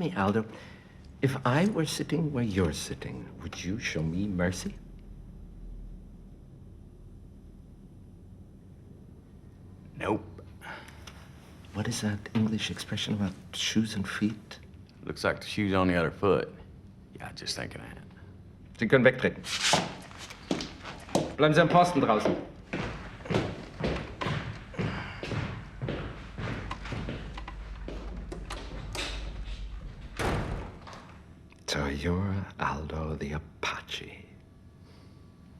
me, Aldo, if I were sitting where you're sitting, would you show me mercy? Nope. What is that English expression about shoes and feet? Looks like the shoe's on the other foot. Ja, just thinking that. Sie können wegtreten. Bleiben Sie am Posten draußen. So you're Aldo the Apache.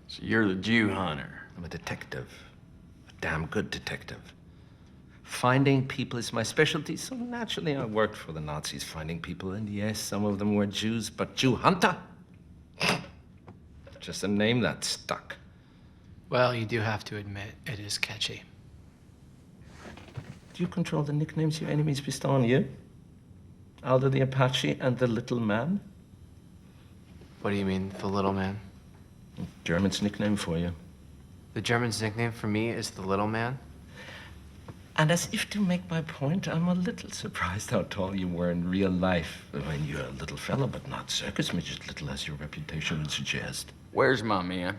So you're the Jew hunter. I'm a detective. A damn good detective. Finding people is my specialty, so naturally I worked for the Nazis finding people, and yes, some of them were Jews, but Jew hunter? Just a name that stuck. Well, you do have to admit, it is catchy. Do you control the nicknames your enemies bestow on you? Aldo the Apache and the Little Man? What do you mean, the little man? German's nickname for you. The German's nickname for me is the little man? And as if to make my point, I'm a little surprised how tall you were in real life. I mean, you're a little fellow, but not circus midget little as your reputation would suggest. Where's my man?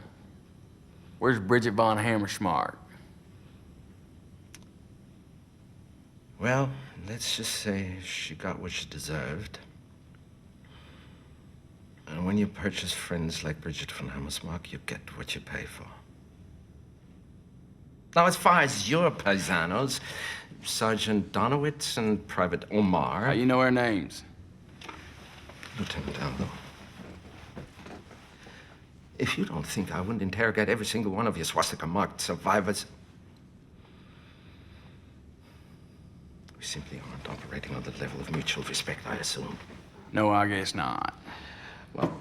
Where's Bridget von Hammersmark? Well, let's just say she got what she deserved. And when you purchase friends like Bridget von Hammersmark, you get what you pay for. Now, as far as your paisanos, Sergeant Donowitz and Private Omar... How you know our names? Lieutenant Aldo. If you don't think I wouldn't interrogate every single one of your swastika-marked survivors... We simply aren't operating on the level of mutual respect, I assume. No, I guess not. Well,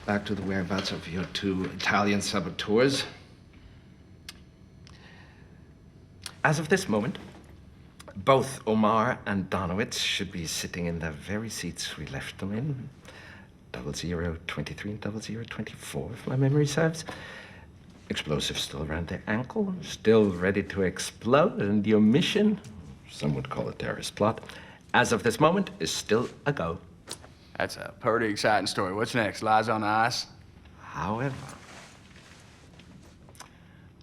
back to the whereabouts of your two Italian saboteurs. As of this moment, both Omar and Donowitz should be sitting in the very seats we left them in. 0023 and 0024, if my memory serves. Explosives still around their ankle, still ready to explode, and your mission, some would call it terrorist plot, as of this moment, is still a go. That's a pretty exciting story. What's next? Lies on ice? However,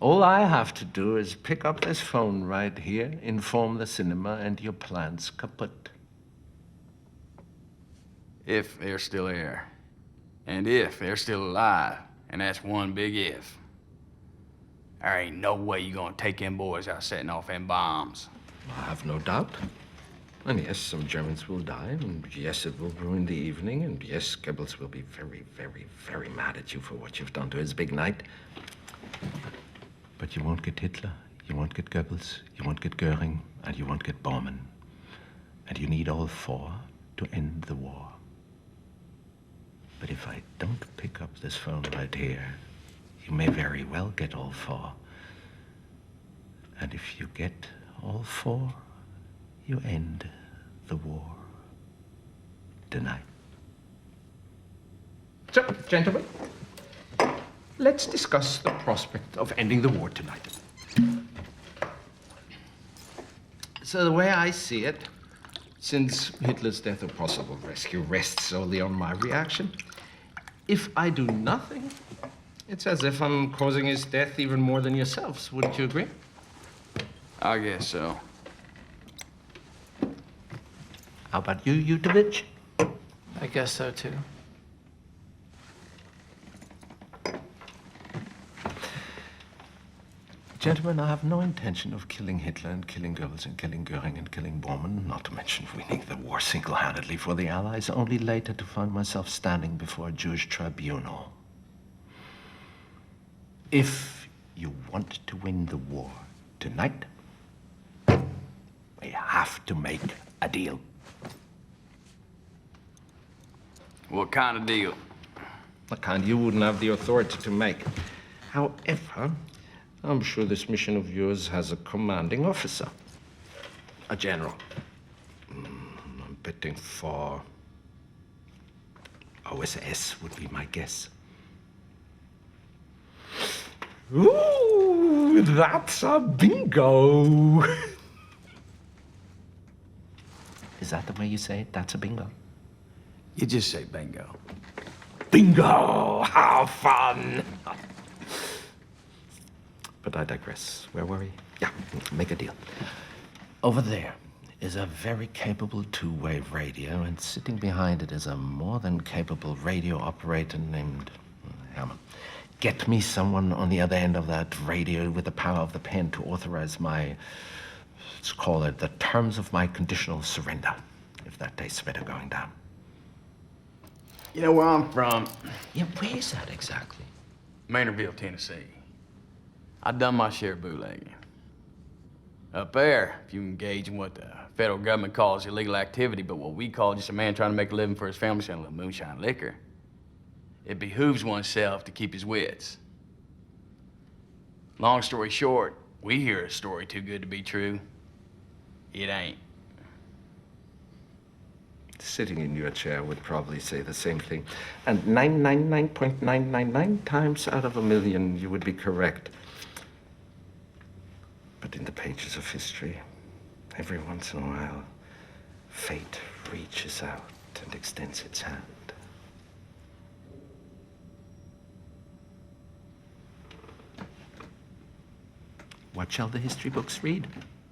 all I have to do is pick up this phone right here, inform the cinema, and your plan's kaput. If they're still here. And if they're still alive. And that's one big if. There ain't no way you gonna take them boys out setting off them bombs. I have no doubt. And yes, some Germans will die, and yes, it will ruin the evening, and yes, Goebbels will be very, very, very mad at you for what you've done to his big night. But you won't get Hitler, you won't get Goebbels, you won't get Goering, and you won't get Bormann. And you need all four to end the war. But if I don't pick up this phone right here, you may very well get all four. And if you get all four, you end the war tonight. So, gentlemen, let's discuss the prospect of ending the war tonight. So the way I see it, since Hitler's death or possible rescue rests solely on my reaction, if I do nothing, it's as if I'm causing his death even more than yourselves. Wouldn't you agree? I guess so. How about you, Yutovich? I guess so, too. Gentlemen, I have no intention of killing Hitler and killing Goebbels and killing Goering and killing Bormann, not to mention winning the war single-handedly for the Allies, only later to find myself standing before a Jewish tribunal. If you want to win the war tonight, we have to make a deal. What kind of deal? The kind you wouldn't have the authority to make. However, I'm sure this mission of yours has a commanding officer. A general. I'm betting for OSS would be my guess. Ooh, that's a bingo. Is that the way you say it? That's a bingo. You just say bingo. Bingo! How fun! But I digress. Where were we? Yeah, make a deal. Over there is a very capable two-way radio, and sitting behind it is a more than capable radio operator named Hammer. Get me someone on the other end of that radio with the power of the pen to authorize my, let's call it, the terms of my conditional surrender, if that tastes better going down. You know where I'm from? Yeah, where is that exactly? Maynardville, Tennessee. I've done my share of bootlegging. Up there, if you engage in what the federal government calls illegal activity, but what we call just a man trying to make a living for his family selling a little moonshine liquor, it behooves oneself to keep his wits. Long story short, we hear a story too good to be true. It ain't. Sitting in your chair would probably say the same thing. And 999.999 times out of a million, you would be correct. But in the pages of history, every once in a while, fate reaches out and extends its hand. What shall the history books read?